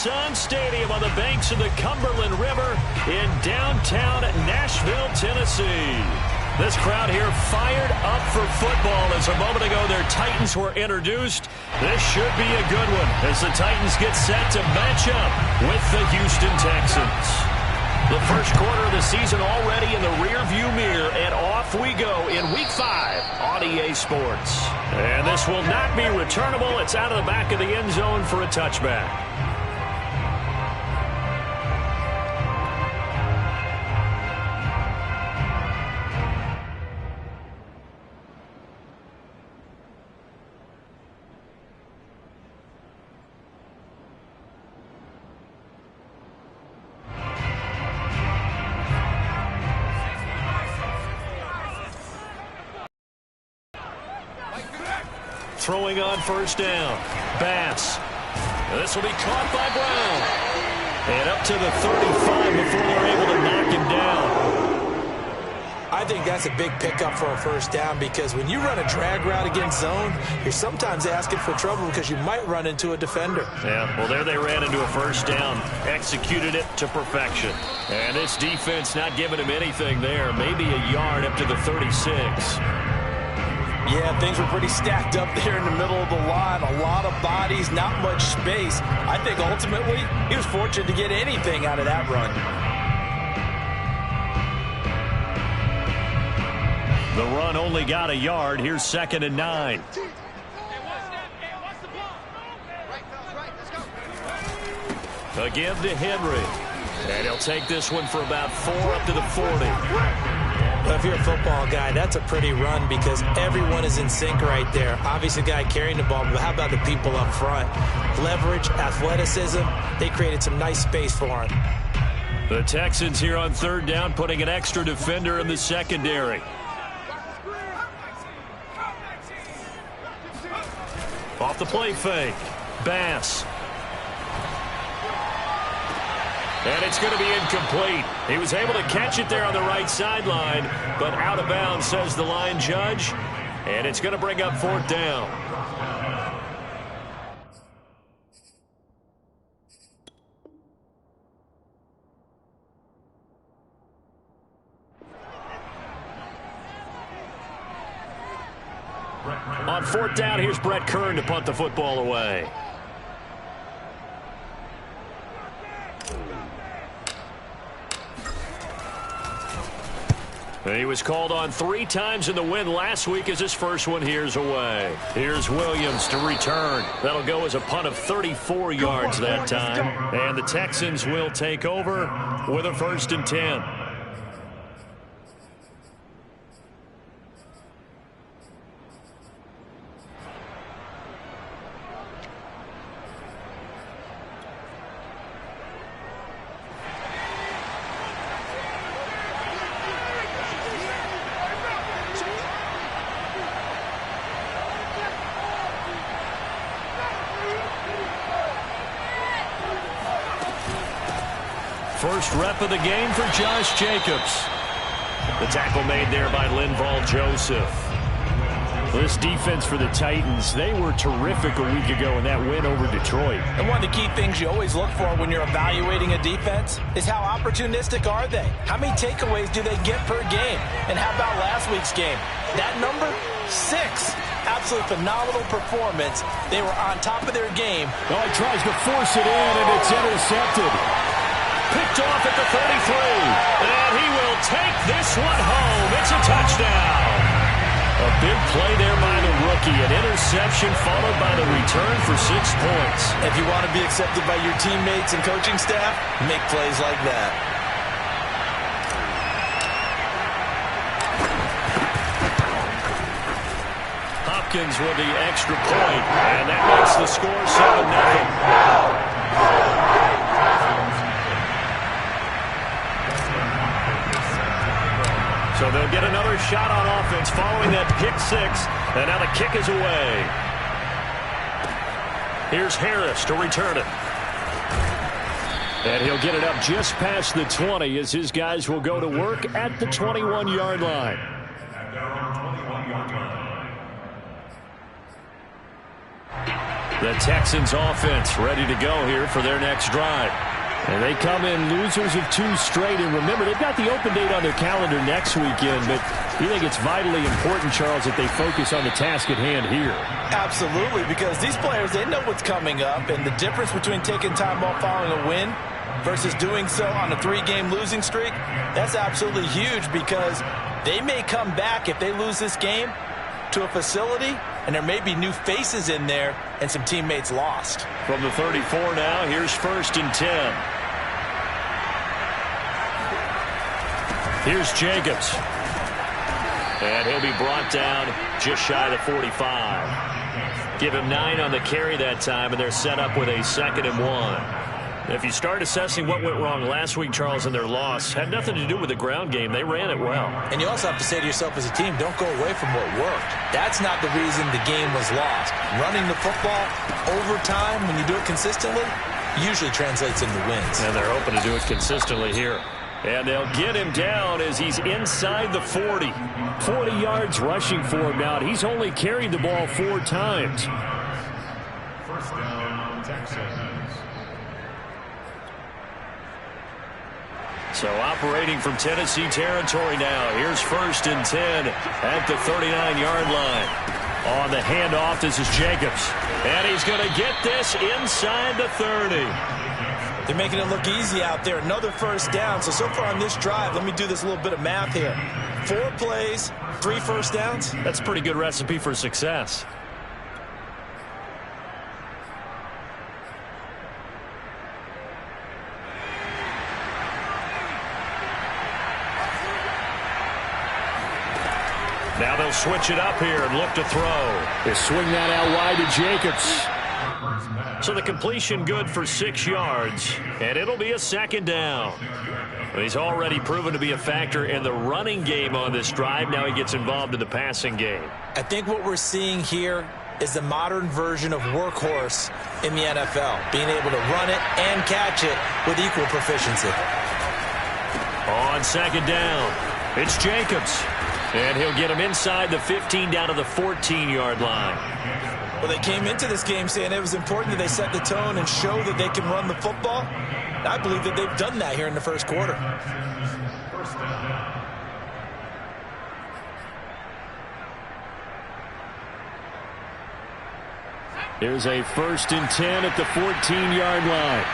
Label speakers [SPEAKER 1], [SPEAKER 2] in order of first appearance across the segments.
[SPEAKER 1] Nissan Stadium on the banks of the Cumberland River in downtown Nashville, Tennessee. This crowd here fired up for football as a moment ago their Titans were introduced. This should be a good one as the Titans get set to match up with the Houston Texans. The first quarter of the season already in the rearview mirror, and off we go in Week 5 on EA Sports. And this will not be returnable. It's out of the back of the end zone for a touchback. Throwing on first down. Bass. This will be caught by Brown. And up to the 35 before they're able to knock him down.
[SPEAKER 2] I think that's a big pickup for a first down because when you run a drag route against zone, you're sometimes asking for trouble because you might run into a defender.
[SPEAKER 1] Yeah, well, there they ran into a first down. Executed it to perfection. And this defense not giving him anything there. Maybe a yard up to the 36.
[SPEAKER 2] Yeah, things were pretty stacked up there in the middle of the line. A lot of bodies, not much space. I think ultimately he was fortunate to get anything out of that run.
[SPEAKER 1] The run only got a yard. Here's 2nd and 9. A give to Henry. And he'll take this one for about 4 up to the 40.
[SPEAKER 2] Well, if you're a football guy, that's a pretty run because everyone is in sync right there. Obviously, the guy carrying the ball, but how about the people up front? Leverage, athleticism, they created some nice space for him.
[SPEAKER 1] The Texans here on 3rd down putting an extra defender in the secondary. Off the play fake. Bass. And it's going to be incomplete. He was able to catch it there on the right sideline, but out of bounds, says the line judge. And it's going to bring up 4th down. On 4th down, here's Brett Kern to punt the football away. He was called on 3 times in the win last week as his first one here's away. Here's Williams to return. That'll go as a punt of 34 yards that time. And the Texans will take over with a 1st and 10. First rep of the game for Josh Jacobs. The tackle made there by Linval Joseph. This defense for the Titans, they were terrific a week ago in that win over Detroit.
[SPEAKER 2] And one of the key things you always look for when you're evaluating a defense is how opportunistic are they? How many takeaways do they get per game? And how about last week's game? That number, 6. Absolutely phenomenal performance. They were on top of their game.
[SPEAKER 1] Oh, he tries to force it in, and it's intercepted. Picked off at the 33. And he will take this one home. It's a touchdown. A big play there by the rookie. An interception followed by the return for 6 points.
[SPEAKER 2] If you want to be accepted by your teammates and coaching staff, make plays like that.
[SPEAKER 1] Hopkins with the extra point, and that makes the score 7-0. So they'll get another shot on offense following that pick 6, and now the kick is away. Here's Harris to return it. And he'll get it up just past the 20 as his guys will go to work at the 21-yard line. The Texans offense ready to go here for their next drive. And they come in losers of 2 straight. And remember, they've got the open date on their calendar next weekend. But you think it's vitally important, Charles, that they focus on the task at hand here? Absolutely, because these players, they know what's coming up. And the difference between taking time off following a win versus doing so on a 3-game losing streak, that's absolutely huge, because they may come back if they lose this game to a facility, and there may be new faces in there and some teammates lost. From the 34 now, here's 1st and 10. Here's Jacobs. And he'll be brought down just shy of the 45. Give him 9 on the carry that time, and they're set up with a 2nd and 1. If you start assessing what went wrong last week, Charles, in their loss, had nothing to do with the ground game. They ran it well. And you also have to say to yourself as a team, don't go away from what worked. That's not the reason the game was lost. Running the football over time, when you do it consistently, usually translates into wins. And they're hoping to do it consistently here. And they'll get him down as he's inside the 40. 40 yards rushing for him now. He's only carried the ball 4 times. First down, Texans. So operating from Tennessee territory now. Here's 1st and 10 at the 39-yard line. On the handoff, this is Jacobs. And he's going to get this inside the 30. They're making it look easy out there. Another 1st down. So far on this drive, let me do this little bit of math here. 4 plays, 3 1st downs. That's a pretty good recipe for success. Now they'll switch it up here and look to throw. They swing that out wide to Jacobs. So the completion good for 6 yards, and it'll be a 2nd down. He's already proven to be a factor in the running game on this drive. Now he gets involved in the passing game. I think what we're seeing here is the modern version of workhorse in the NFL, being able to run it and catch it with equal proficiency. On 2nd down, it's Jacobs. And he'll get him inside the 15 down to the 14-yard line. Well, they came into this game saying it was important that they set the tone and show that they can run the football. And I believe that they've done that here in the 1st quarter. Here's a 1st and 10 at the 14-yard line.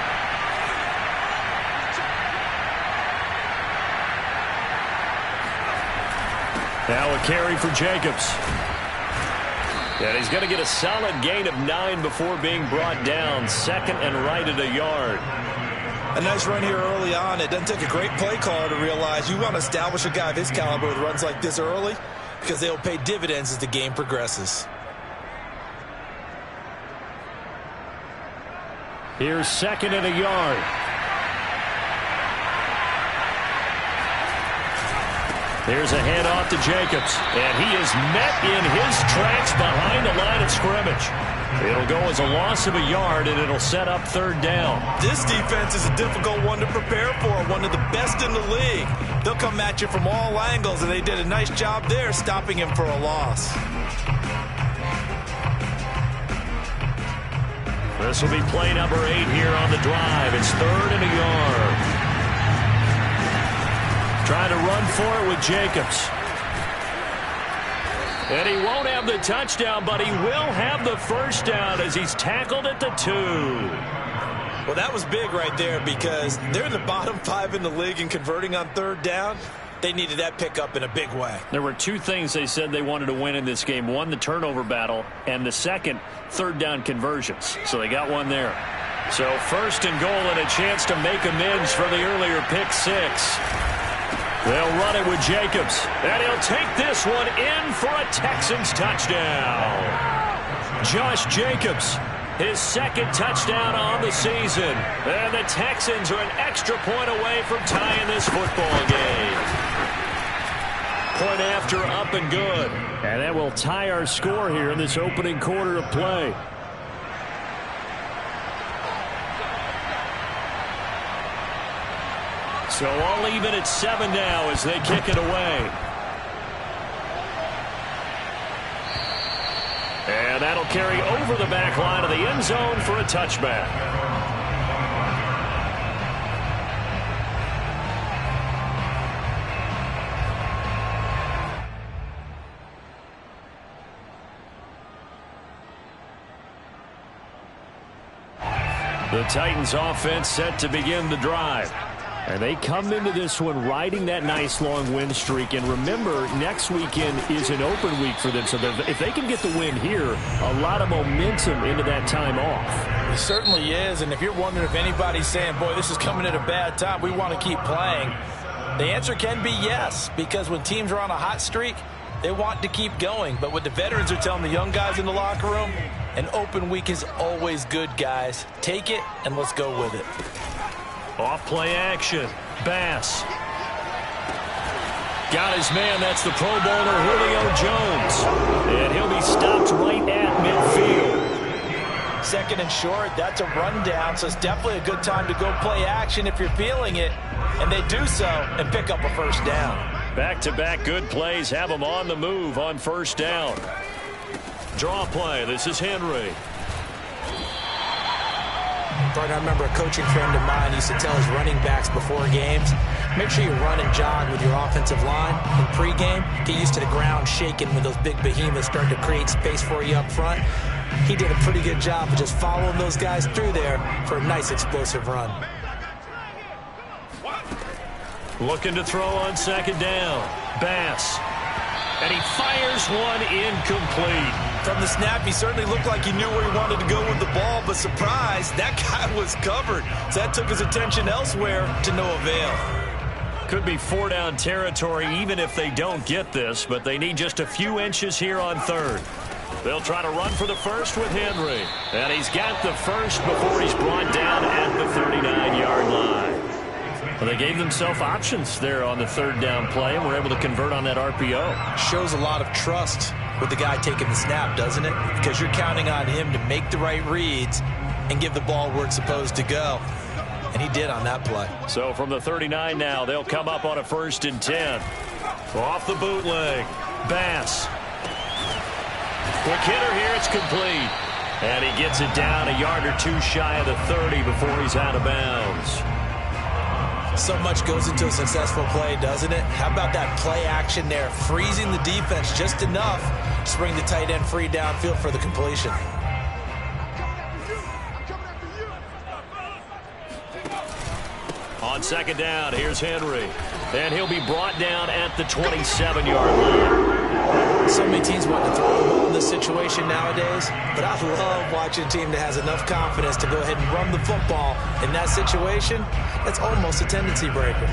[SPEAKER 1] Now a carry for Jacobs. And he's going to get a solid gain of 9 before being brought down. 2nd and right at a yard. A nice run here early on. It doesn't take a great play caller to realize you want to establish a guy of his caliber with runs like this early, because they'll pay dividends as the game progresses. Here's 2nd and a yard. There's a handoff to Jacobs, and he is met in his tracks behind the line of scrimmage. It'll go as a loss of a yard, and it'll set up 3rd down. This defense is a difficult one to prepare for, one of the best in the league. They'll come at you from all angles, and they did a nice job there stopping him for a loss. This will be play number 8 here on the drive. It's 3rd and a yard. Trying to run for it with Jacobs. And he won't have the touchdown, but he will have the 1st down as he's tackled at the 2. Well, that was big right there, because they're in the bottom 5 in the league in converting on 3rd down. They needed that pickup in a big way. There were 2 things they said they wanted to win in this game. One, the turnover battle, and the second, 3rd down conversions. So they got one there. So 1st and goal and a chance to make amends for the earlier pick 6. They'll run it with Jacobs, and he'll take this one in for a Texans touchdown. Josh Jacobs, his 2nd touchdown on the season. And the Texans are an extra point away from tying this football game. Point after, up and good. And that will tie our score here in this opening quarter of play. So all even at 7 now as they kick it away. And that'll carry over the back line of the end zone for a touchback. The Titans offense set to begin the drive. And they come into this one riding that nice long win streak. And remember, next weekend is an open week for them. So if they can get the win here, a lot of momentum into that time off.
[SPEAKER 2] It certainly is. And if you're wondering if anybody's saying, boy, this is coming at a bad time, we want to keep playing, the answer can be yes. Because when teams are on a hot streak, they want to keep going. But what the veterans are telling the young guys in the locker room, an open week is always good, guys. Take it, and let's go with it.
[SPEAKER 1] Off play action. Bass. Got his man. That's the Pro Bowler Julio Jones. And he'll be stopped right at midfield.
[SPEAKER 2] Second and short, that's a rundown, so it's definitely a good time to go play action if you're feeling it. And they do so and pick up a first down.
[SPEAKER 1] Back-to-back good plays have them on the move on first down. Draw play. This is Henry.
[SPEAKER 3] I remember a coaching friend of mine used to tell his running backs before games, make sure you run and jog with your offensive line in pregame. Get used to the ground shaking when those big behemoths start to create space for you up front. He did a pretty good job of just following those guys through there for a nice explosive run.
[SPEAKER 1] Looking to throw on second down. Bass. And he fires one incomplete.
[SPEAKER 2] From the snap, he certainly looked like he knew where he wanted to go with the ball, but surprise, that guy was covered. So that took his attention elsewhere to no avail.
[SPEAKER 1] Could be four-down territory even if they don't get this, but they need just a few inches here on third. They'll try to run for the first with Henry. And he's got the first before he's brought down at the 39-yard line. Well, they gave themselves options there on the third down play and were able to convert on that RPO.
[SPEAKER 2] Shows a lot of trust with the guy taking the snap, doesn't it? Because you're counting on him to make the right reads and give the ball where it's supposed to go. And he did on that play.
[SPEAKER 1] So from the 39 now, they'll come up on a 1st and 10. Off the bootleg. Bass. Quick hitter here. It's complete. And he gets it down a yard or two shy of the 30 before he's out of bounds.
[SPEAKER 2] So much goes into a successful play, doesn't it? How about that play action there? Freezing the defense just enough to bring the tight end free downfield for the completion.
[SPEAKER 1] On second down, here's Henry. And he'll be brought down at the 27-yard line.
[SPEAKER 3] So many teams want to throw the ball in this situation nowadays, but I love watching a team that has enough confidence to go ahead and run the football in that situation. That's almost a tendency breaker.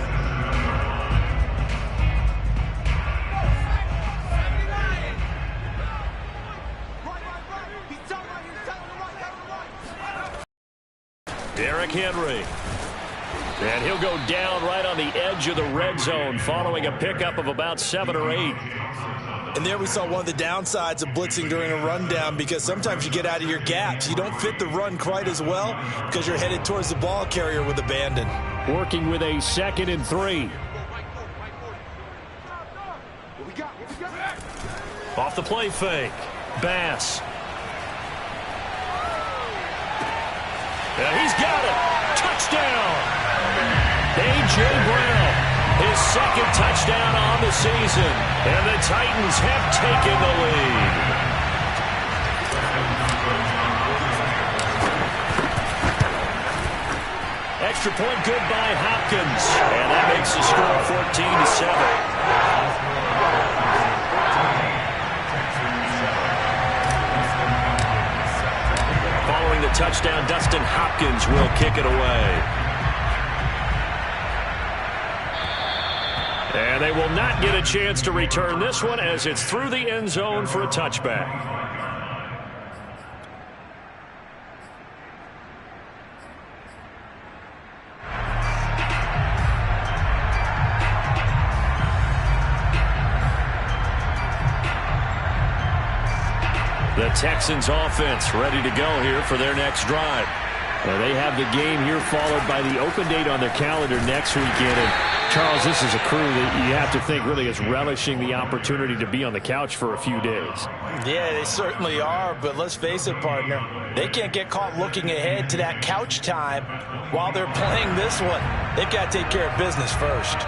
[SPEAKER 1] Derrick Henry. And he'll go down right on the edge of the red zone following a pickup of about 7 or 8.
[SPEAKER 2] And there we saw one of the downsides of blitzing during a rundown, because sometimes you get out of your gaps. You don't fit the run quite as well because you're headed towards the ball carrier with abandon.
[SPEAKER 1] Working with a 2nd and 3. Off the play fake. Bass. And he's got it. Touchdown. A.J. Brown, his 2nd touchdown on the season. And the Titans have taken the lead. Extra point good by Hopkins. And that makes the score 14-7. Following the touchdown, Dustin Hopkins will kick it away. And they will not get a chance to return this one as it's through the end zone for a touchback. The Texans offense ready to go here for their next drive. Well, they have the game here followed by the open date on their calendar next weekend. And Charles, this is a crew that you have to think really is relishing the opportunity to be on the couch for a few days.
[SPEAKER 2] Yeah, they certainly are, but let's face it, partner. They can't get caught looking ahead to that couch time while they're playing this one. They've got to take care of business first.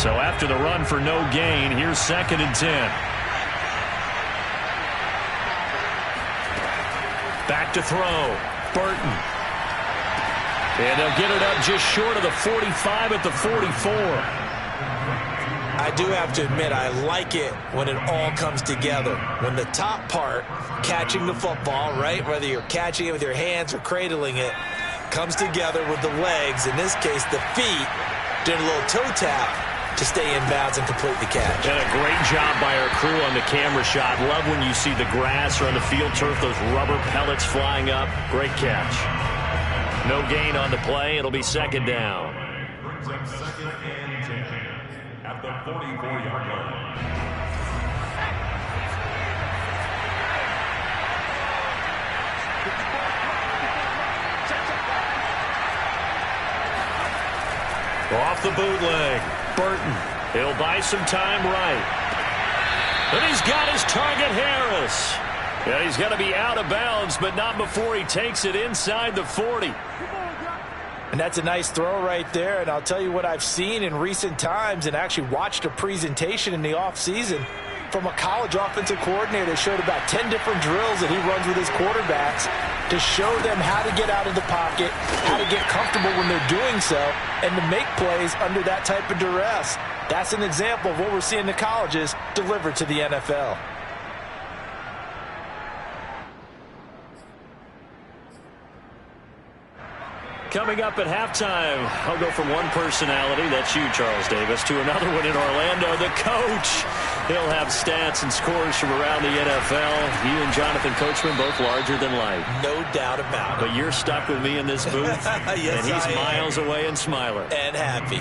[SPEAKER 1] So after the run for no gain, here's 2nd and 10. Back to throw. Burton. And they'll get it up just short of the 45 at the 44.
[SPEAKER 3] I do have to admit, I like it when it all comes together. When the top part, catching the football, right, whether you're catching it with your hands or cradling it, comes together with the legs, in this case the feet, doing a little toe tap to stay in bounds and complete the catch.
[SPEAKER 1] And a great job by our crew on the camera shot. Love when you see the grass or on the field turf, those rubber pellets flying up. Great catch. No gain on the play. It'll be 2nd down.
[SPEAKER 4] Brings up 2nd and 10 at the 44-yard line.
[SPEAKER 1] Off the bootleg. Burton. He'll buy some time right. And he's got his target, Harris. Yeah, he's got to be out of bounds, but not before he takes it inside the 40.
[SPEAKER 2] And that's a nice throw right there. And I'll tell you what I've seen in recent times and actually watched a presentation in the offseason from a college offensive coordinator that showed about 10 different drills that he runs with his quarterbacks to show them how to get out of the pocket, how to get comfortable when they're doing so, and to make plays under that type of duress. That's an example of what we're seeing in the colleges delivered to the NFL.
[SPEAKER 1] Coming up at halftime, I'll go from one personality, that's you, Charles Davis, to another one in Orlando, the coach. He'll have stats and scores from around the NFL. You and Jonathan Coachman, both larger than life.
[SPEAKER 3] No doubt about it.
[SPEAKER 1] But you're stuck with me in this booth,
[SPEAKER 3] yes,
[SPEAKER 1] and he's miles away and smiling.
[SPEAKER 3] And happy.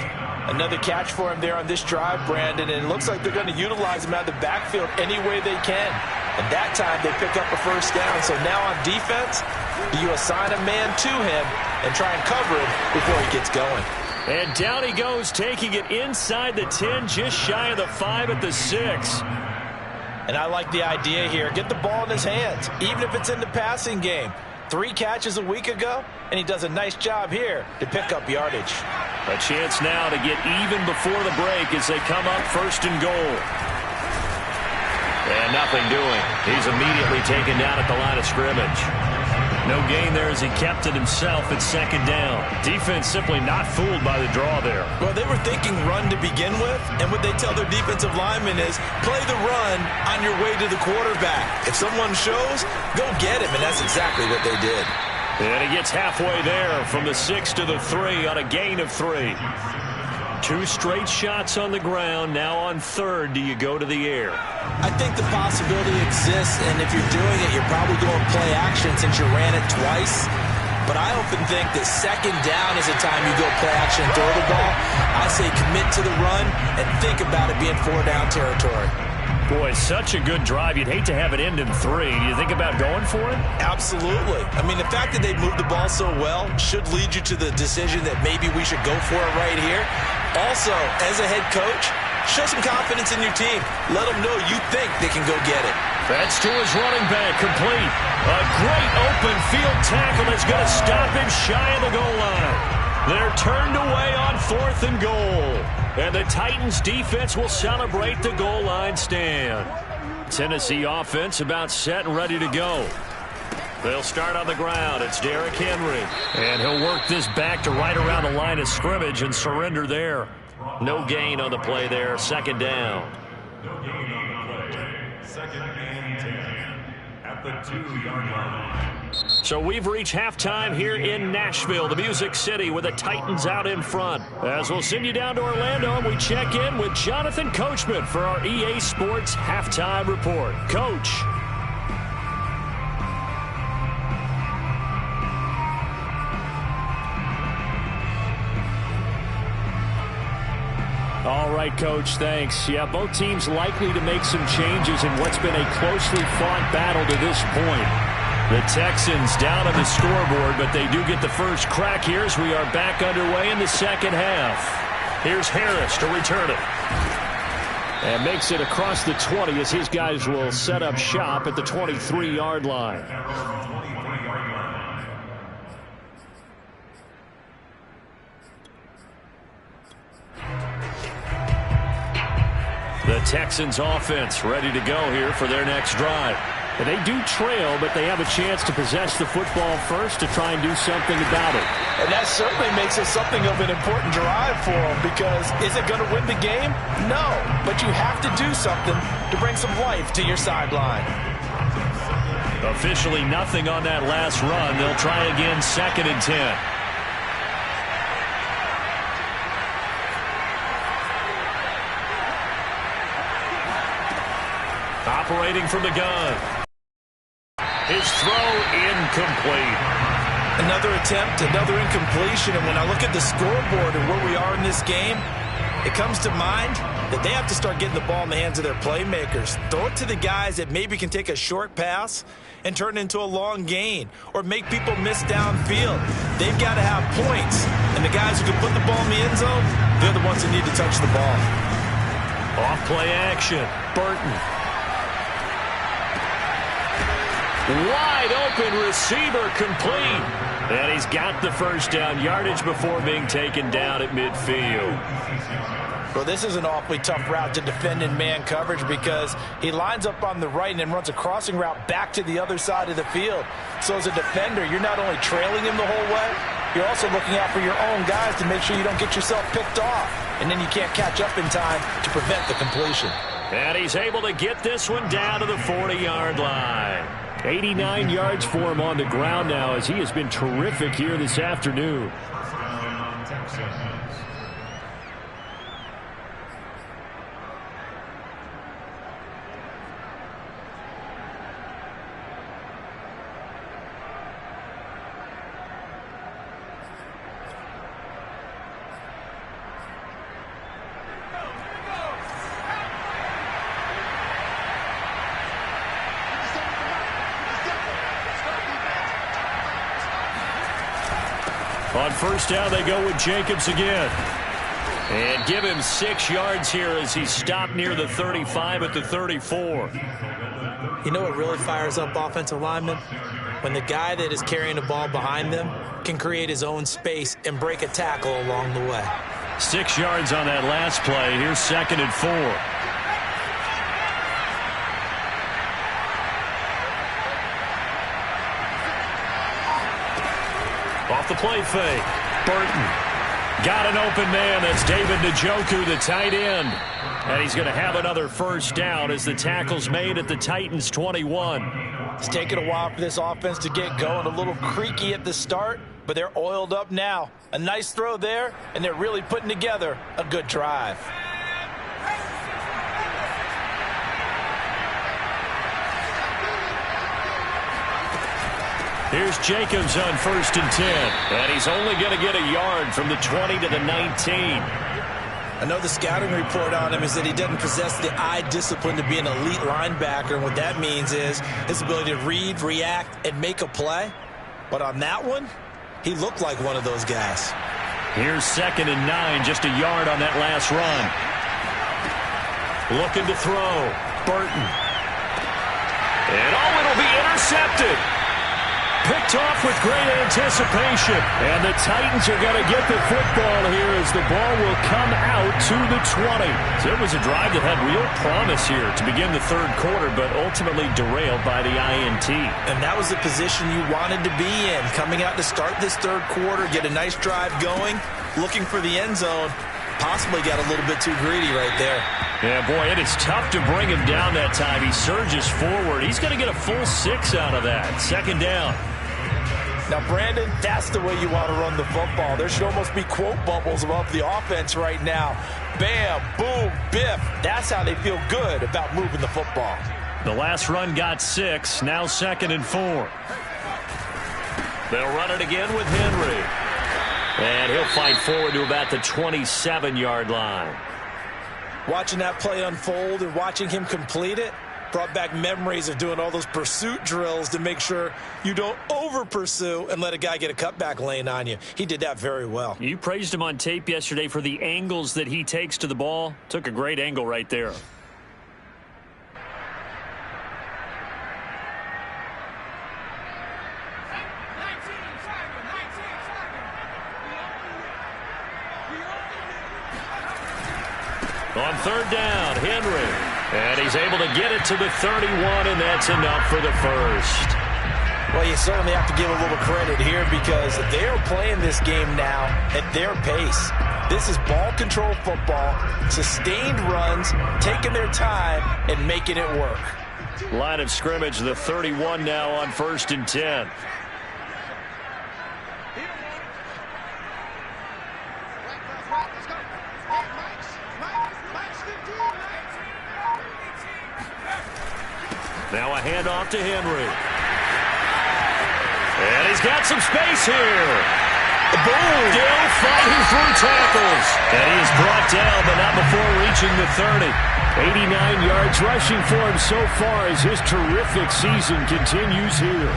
[SPEAKER 2] Another catch for him there on this drive, Brandon, and it looks like they're going to utilize him out of the backfield any way they can. And that time they pick up a 1st down. So now on defense, do you assign a man to him and try and cover him before he gets going?
[SPEAKER 1] And down he goes, taking it inside the 10, just shy of the 5 at the 6.
[SPEAKER 2] And I like the idea here. Get the ball in his hands, even if it's in the passing game. 3 catches a week ago, and he does a nice job here to pick up yardage.
[SPEAKER 1] A chance now to get even before the break as they come up 1st and goal. And nothing doing. He's immediately taken down at the line of scrimmage. No gain there as he kept it himself at 2nd down. Defense simply not fooled by the draw there.
[SPEAKER 3] Well, they were thinking run to begin with, and what they tell their defensive linemen is play the run on your way to the quarterback. If someone shows, go get him, and that's exactly what they did.
[SPEAKER 1] And he gets halfway there from the 6 to the 3 on a gain of 3. 2 straight shots on the ground. Now on 3rd, do you go to the air?
[SPEAKER 3] I think the possibility exists, and if you're doing it, you're probably going play action since you ran it twice. But I often think that 2nd down is the time you go play action and throw the ball. I say commit to the run and think about it being 4-down territory.
[SPEAKER 1] Boy, such a good drive. You'd hate to have it end in 3. Do you think about going for it?
[SPEAKER 3] Absolutely. I mean, the fact that they moved the ball so well should lead you to the decision that maybe we should go for it right here. Also, as a head coach, show some confidence in your team. Let them know you think they can go get it.
[SPEAKER 1] That's to his running back, complete. A great open field tackle is going to stop him shy of the goal line. They're turned away on 4th and goal. And the Titans defense will celebrate the goal line stand. Tennessee offense about set and ready to go. They'll start on the ground. It's Derrick Henry. And he'll work this back to right around the line of scrimmage and surrender there. No gain on the play there. 2nd down.
[SPEAKER 4] No gain on the play. 2nd and 10 at the 2-yard line.
[SPEAKER 1] So we've reached halftime here in Nashville, the Music City, with the Titans out in front. As we'll send you down to Orlando, and we check in with Jonathan Coachman for our EA Sports Halftime Report. Coach. All right, Coach, thanks. Yeah, both teams likely to make some changes in what's been a closely fought battle to this point. The Texans down on the scoreboard, but they do get the first crack here as we are back underway in the second half. Here's Harris to return it. And makes it across the 20 as his guys will set up shop at the 23-yard line. The Texans offense ready to go here for their next drive. And they do trail, but they have a chance to possess the football first to try and do something about it.
[SPEAKER 2] And that certainly makes it something of an important drive for them, because is it going to win the game? No, but you have to do something to bring some life to your sideline.
[SPEAKER 1] Officially nothing on that last run. They'll try again, 2nd and 10. Operating from the gun. His throw incomplete.
[SPEAKER 2] Another attempt, another incompletion. And when I look at the scoreboard and where we are in this game, it comes to mind that they have to start getting the ball in the hands of their playmakers. Throw it to the guys that maybe can take a short pass and turn it into a long gain, or make people miss downfield. They've got to have points. And the guys who can put the ball in the end zone, they're the ones who need to touch the ball.
[SPEAKER 1] Off play action. Burton. Wide open receiver complete. And he's got the first down yardage before being taken down at midfield.
[SPEAKER 2] Well, this is an awfully tough route to defend in man coverage, because he lines up on the right and then runs a crossing route back to the other side of the field. So as a defender, you're not only trailing him the whole way, you're also looking out for your own guys to make sure you don't get yourself picked off. And then you can't catch up in time to prevent the completion.
[SPEAKER 1] And he's able to get this one down to the 40-yard line. 89 yards for him on the ground now, as he has been terrific here this afternoon. On first down, they go with Jacobs again. And give him 6 yards here as he stopped near the 35 at the 34.
[SPEAKER 3] You know what really fires up offensive linemen? When the guy that is carrying the ball behind them can create his own space and break a tackle along the way.
[SPEAKER 1] 6 yards on that last play. Here's 2nd and 4. Off the play fake. Burton got an open man. That's David Njoku, the tight end. And he's going to have another first down as the tackle's made at the Titans 21.
[SPEAKER 2] It's taken a while for this offense to get going. A little creaky at the start, but they're oiled up now. A nice throw there, and they're really putting together a good drive.
[SPEAKER 1] Here's Jacobs on 1st and 10. And he's only going to get a yard from the 20 to the 19.
[SPEAKER 2] I know the scouting report on him is that he doesn't possess the eye discipline to be an elite linebacker. And what that means is his ability to read, react, and make a play. But on that one, he looked like one of those guys.
[SPEAKER 1] Here's 2nd and 9, just a yard on that last run. Looking to throw. Burton. And it'll be intercepted. Picked off with great anticipation. And the Titans are going to get the football here as the ball will come out to the 20. So it was a drive that had real promise here to begin the third quarter, but ultimately derailed by the INT.
[SPEAKER 2] And that was the position you wanted to be in. Coming out to start this third quarter, get a nice drive going, looking for the end zone. Possibly got a little bit too greedy right there.
[SPEAKER 1] Yeah, boy, it is tough to bring him down that time. He surges forward. He's going to get a full 6 out of that. 2nd down.
[SPEAKER 2] Now, Brandon, that's the way you want to run the football. There should almost be quote bubbles above the offense right now. Bam, boom, biff. That's how they feel good about moving the football.
[SPEAKER 1] The last run got 6. Now 2nd and 4. They'll run it again with Henry. And he'll fight forward to about the 27-yard line.
[SPEAKER 2] Watching that play unfold and watching him complete it, Brought back memories of doing all those pursuit drills to make sure you don't over-pursue and let a guy get a cutback lane on you. He did that very well.
[SPEAKER 1] You praised him on tape yesterday for the angles that he takes to the ball. Took a great angle right there. On third down, Henry. And he's able to get it to the 31, and that's enough for the first.
[SPEAKER 2] Well, you certainly have to give a little credit here because they're playing this game now at their pace. This is ball control football, sustained runs, taking their time, and making it work.
[SPEAKER 1] Line of scrimmage, the 31 now on 1st and 10. Now a handoff to Henry. And he's got some space here. Boom! Still fighting through tackles. And he is brought down, but not before reaching the 30. 89 yards rushing for him so far as his terrific season continues here.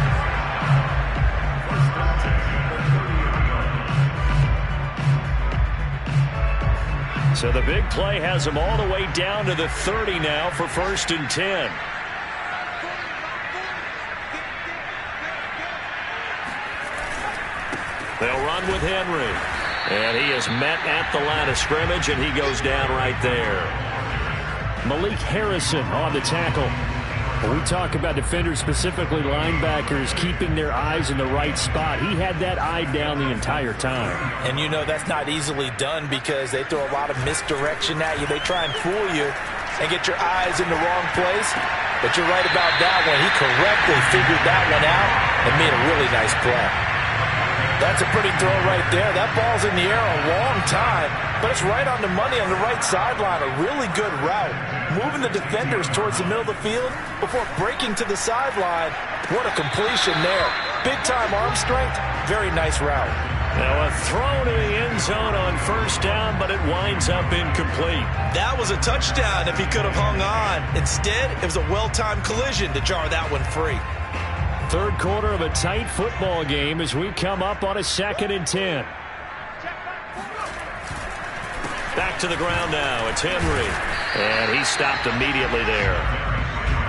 [SPEAKER 1] So the big play has him all the way down to the 30 now for 1st and 10. They'll run with Henry. And he is met at the line of scrimmage, and he goes down right there. Malik Harrison on the tackle. When we talk about defenders, specifically linebackers, keeping their eyes in the right spot, he had that eye down the entire time.
[SPEAKER 2] And you know that's not easily done because they throw a lot of misdirection at you. They try and fool you and get your eyes in the wrong place. But you're right about that one. He correctly figured that one out and made a really nice play. That's a pretty throw right there. That ball's in the air a long time, but it's right on the money on the right sideline. A really good route. Moving the defenders towards the middle of the field before breaking to the sideline. What a completion there. Big-time arm strength. Very nice route.
[SPEAKER 1] Now a throw to the end zone on 1st down, but it winds up incomplete.
[SPEAKER 2] That was a touchdown if he could have hung on. Instead, it was a well-timed collision to jar that one free.
[SPEAKER 1] Third quarter of a tight football game as we come up on a 2nd and 10. Back to the ground now. It's Henry. And he stopped immediately there.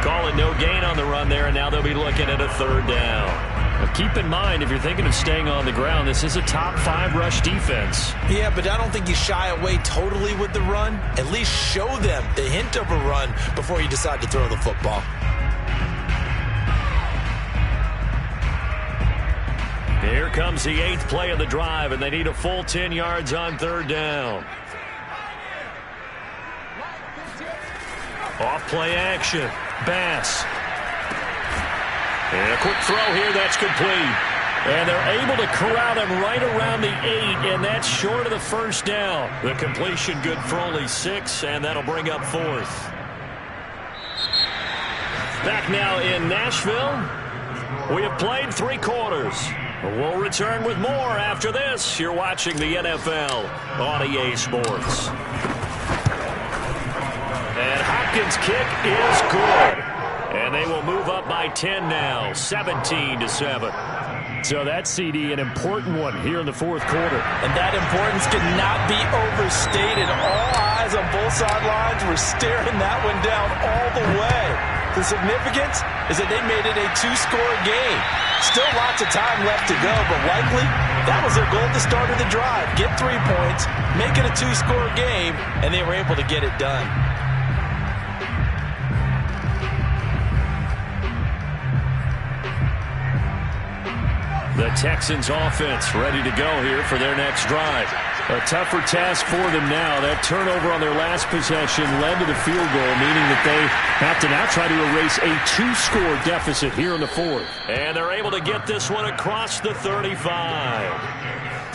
[SPEAKER 1] Calling no gain on the run there, and now they'll be looking at a 3rd down. Now keep in mind, if you're thinking of staying on the ground, this is a top 5 rush defense.
[SPEAKER 2] Yeah, but I don't think you shy away totally with the run. At least show them the hint of a run before you decide to throw the football.
[SPEAKER 1] Here comes the 8th play of the drive, and they need a full 10 yards on 3rd down. Off play action. Bass. And a quick throw here, that's complete. And they're able to corral him right around the 8, and that's short of the 1st down. The completion good for only 6, and that'll bring up 4th. Back now in Nashville. We have played 3 quarters. We'll return with more after this. You're watching the NFL on EA Sports. And Hopkins' kick is good. And they will move up by 10 now, 17-7. So that, CD, an important one here in the 4th quarter.
[SPEAKER 2] And that importance cannot be overstated. All eyes on both sidelines were staring that one down all the way. The significance is that they made it a 2-score game. Still lots of time left to go, but likely that was their goal at the start of the drive. Get 3 points, make it a 2-score game, and they were able to get it done.
[SPEAKER 1] The Texans offense ready to go here for their next drive. A tougher task for them now. That turnover on their last possession led to the field goal, meaning that they have to now try to erase a 2-score deficit here in the 4th. And they're able to get this one across the 35.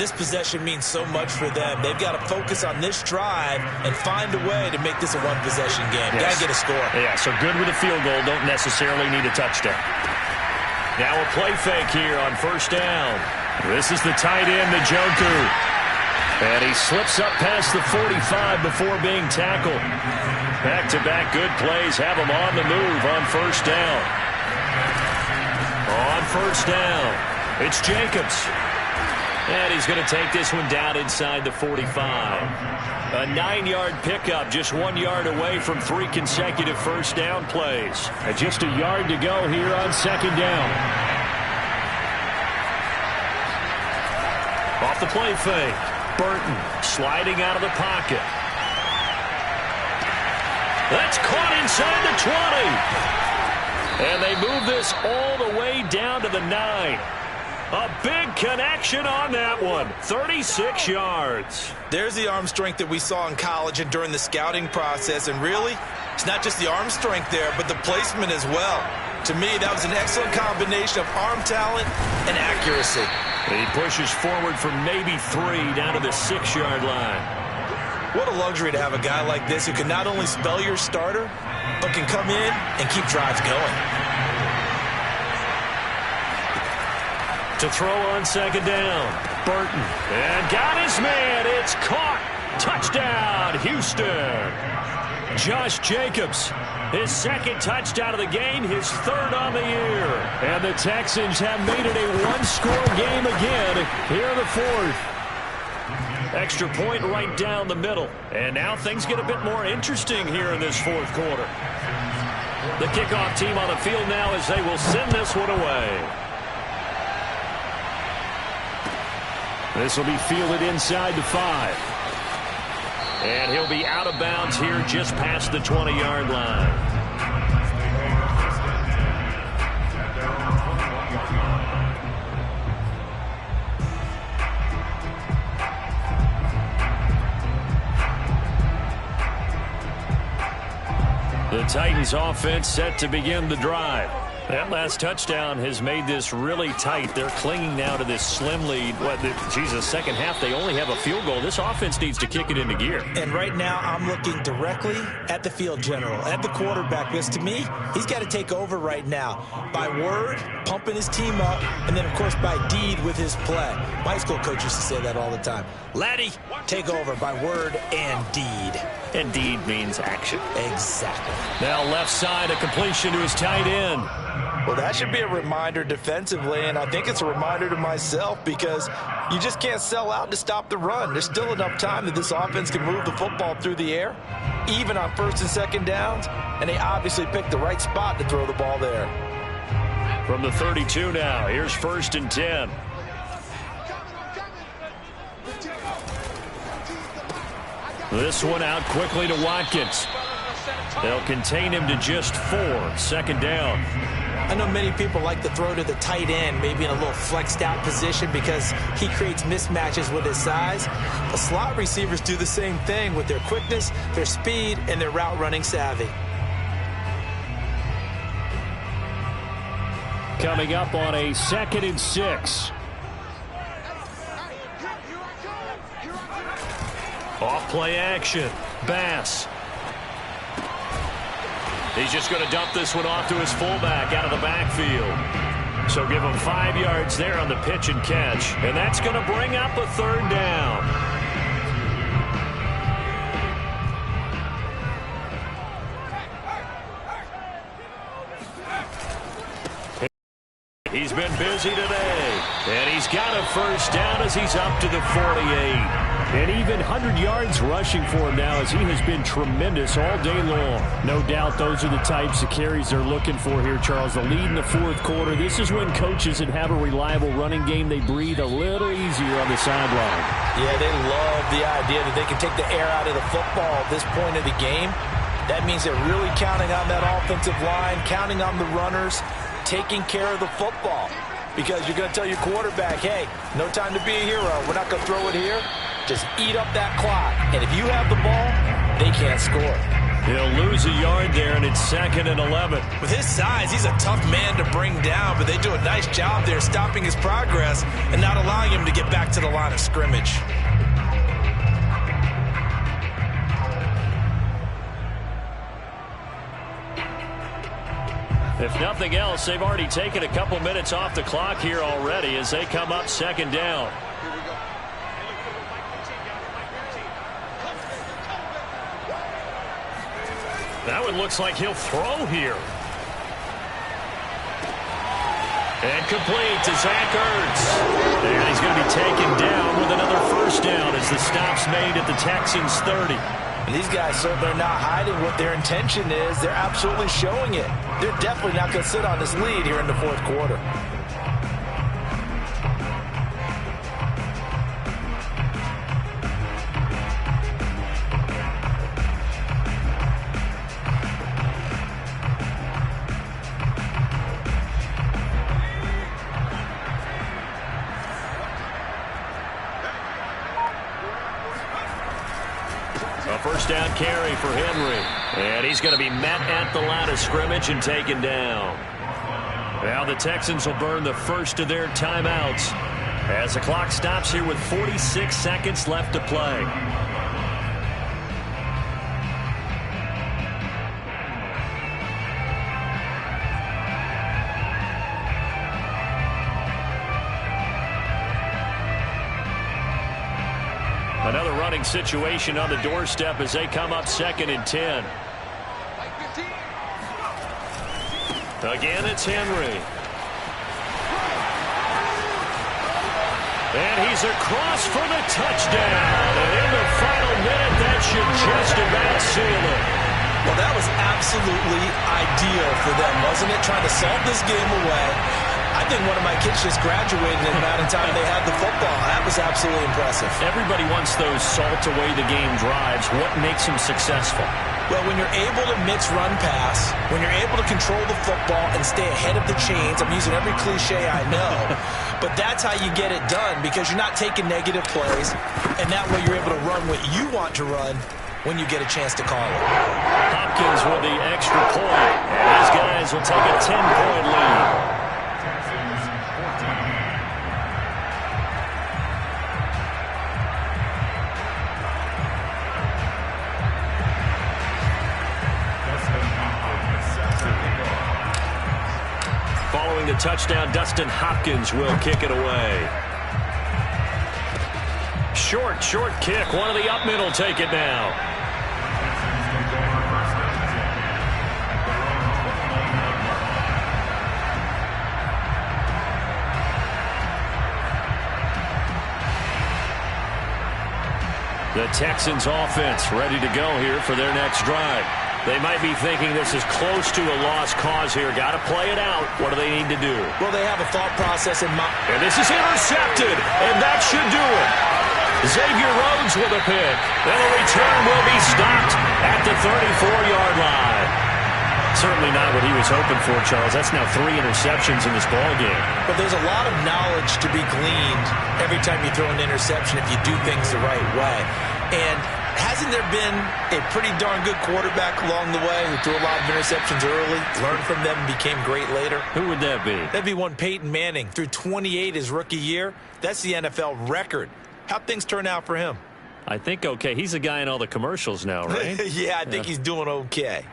[SPEAKER 2] This possession means so much for them. They've got to focus on this drive and find a way to make this a one-possession game.
[SPEAKER 1] Yes.
[SPEAKER 2] Got to get a score.
[SPEAKER 1] Yeah, so good with a field goal. Don't necessarily need a touchdown. Now a play fake here on 1st down. This is the tight end, Njoku. And he slips up past the 45 before being tackled. Back-to-back good plays have him on the move on first down. On first down, it's Jacobs. And he's going to take this one down inside the 45. A 9-yard pickup, just 1 yard away from 3 consecutive first down plays. And just a yard to go here on second down. Off the play fake. Burton sliding out of the pocket. That's caught inside the 20. And they move this all the way down to the 9. A big connection on that one. 36 yards.
[SPEAKER 2] There's the arm strength that we saw in college and during the scouting process. And really, it's not just the arm strength there, but the placement as well. To me, that was an excellent combination of arm talent and accuracy.
[SPEAKER 1] He pushes forward for maybe 3 down to the 6-yard line.
[SPEAKER 2] What a luxury to have a guy like this who can not only spell your starter, but can come in and keep drives going.
[SPEAKER 1] To throw on second down, Burton. And got his man. It's caught. Touchdown, Houston. Josh Jacobs, his second touchdown of the game, his 3rd on the year. And the Texans have made it a 1-score game again here in the 4th. Extra point right down the middle. And now things get a bit more interesting here in this 4th quarter. The kickoff team on the field now as they will send this one away. This will be fielded inside the 5. And he'll be out of bounds here just past the 20-yard line. The Titans offense set to begin the drive. That last touchdown has made this really tight. They're clinging now to this slim lead. Second half, they only have a field goal. This offense needs to kick it into gear.
[SPEAKER 3] And right now, I'm looking directly at the field general, at the quarterback. Because to me, he's got to take over right now. By word, pumping his team up, and then, of course, by deed with his play. My high school coach used to say that all the time. Laddie, take over by word and deed.
[SPEAKER 1] And deed means action.
[SPEAKER 3] Exactly.
[SPEAKER 1] Now left side, a completion to his tight end.
[SPEAKER 2] Well, that should be a reminder defensively, and I think it's a reminder to myself because you just can't sell out to stop the run. There's still enough time that this offense can move the football through the air, even on 1st and 2nd downs, and they obviously picked the right spot to throw the ball there.
[SPEAKER 1] From the 32 now, here's 1st and 10. This one out quickly to Watkins. They'll contain him to just 4. 2nd down.
[SPEAKER 3] I know many people like to throw to the tight end, maybe in a little flexed out position because he creates mismatches with his size. The slot receivers do the same thing with their quickness, their speed, and their route running savvy.
[SPEAKER 1] Coming up on a 2nd and 6. Off play action. Bass. He's just going to dump this one off to his fullback out of the backfield. So give him 5 yards there on the pitch and catch. And that's going to bring up a 3rd down. He's been busy today. And he's got a 1st down as he's up to the 48. And even 100 yards rushing for him now as he has been tremendous all day long. No doubt those are the types of carries they're looking for here, Charles. The lead in the 4th quarter. This is when coaches that have a reliable running game, they breathe a little easier on the sideline.
[SPEAKER 2] Yeah, they love the idea that they can take the air out of the football at this point of the game. That means they're really counting on that offensive line, counting on the runners, taking care of the football. Because you're going to tell your quarterback, hey, no time to be a hero. We're not going to throw it here. Just eat up that clock. And if you have the ball, they can't score.
[SPEAKER 1] He'll lose a yard there, and it's 2nd and 11.
[SPEAKER 2] With his size, he's a tough man to bring down, but they do a nice job there stopping his progress and not allowing him to get back to the line of scrimmage.
[SPEAKER 1] If nothing else, they've already taken a couple minutes off the clock here already as they come up 2nd down. That one looks like he'll throw here. And complete to Zach Ertz. And he's going to be taken down with another first down as the stop's made at the Texans 30.
[SPEAKER 2] And these guys certainly are not hiding what their intention is. They're absolutely showing it. They're definitely not going to sit on this lead here in the fourth quarter.
[SPEAKER 1] First down carry for Henry. And he's going to be met at the line of scrimmage and taken down. Now the Texans will burn the first of their timeouts as the clock stops here with 46 seconds left to play. Another running situation on the doorstep as they come up 2nd and 10. Again, it's Henry. And he's across for the touchdown. And in the final minute, that should just about seal it.
[SPEAKER 2] Well, that was absolutely ideal for them, wasn't it? Trying to solve this game away. I think one of my kids just graduated in the amount of time they had the football. That was absolutely impressive.
[SPEAKER 1] Everybody wants those salt-away-the-game drives. What makes them successful?
[SPEAKER 2] Well, when you're able to mix run-pass, when you're able to control the football and stay ahead of the chains, I'm using every cliche I know, but that's how you get it done because you're not taking negative plays, and that way you're able to run what you want to run when you get a chance to call it.
[SPEAKER 1] Hopkins with the extra point, and his guys will take a 10-point lead. Following the touchdown, Dustin Hopkins will kick it away. Short kick. One of the up middle take it now. The Texans offense ready to go here for their next drive. They might be thinking this is close to a lost cause here. Got to play it out. What do they need to do?
[SPEAKER 2] Well, they have a thought process in mind.
[SPEAKER 1] And this is intercepted, and that should do it. Xavier Rhodes with a pick. And the return will be stopped at the 34-yard line. Certainly not what he was hoping for, Charles. That's now 3 interceptions in this ballgame.
[SPEAKER 2] But there's a lot of knowledge to be gleaned every time you throw an interception if you do things the right way. And hasn't there been a pretty darn good quarterback along the way who threw a lot of interceptions early, learned from them, and became great later?
[SPEAKER 1] Who would that be?
[SPEAKER 2] That'd be one Peyton Manning. Threw 28 his rookie year. That's the NFL record. How'd things turn out for him?
[SPEAKER 1] I think okay. He's a guy in all the commercials now, right?
[SPEAKER 2] Yeah, I think he's doing okay.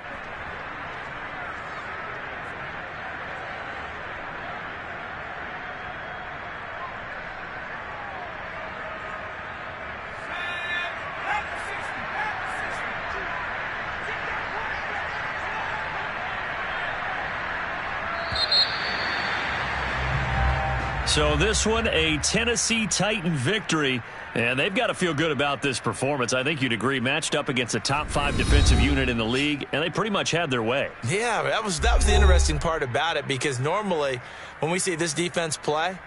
[SPEAKER 1] So this one, a Tennessee Titan victory, and they've got to feel good about this performance. I think you'd agree, matched up against a top 5 defensive unit in the league, and they pretty much had their way.
[SPEAKER 2] Yeah, that was the interesting part about it, because normally when we see this defense play,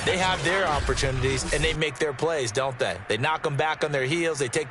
[SPEAKER 2] they have their opportunities and they make their plays, don't they? They knock them back on their heels, they take the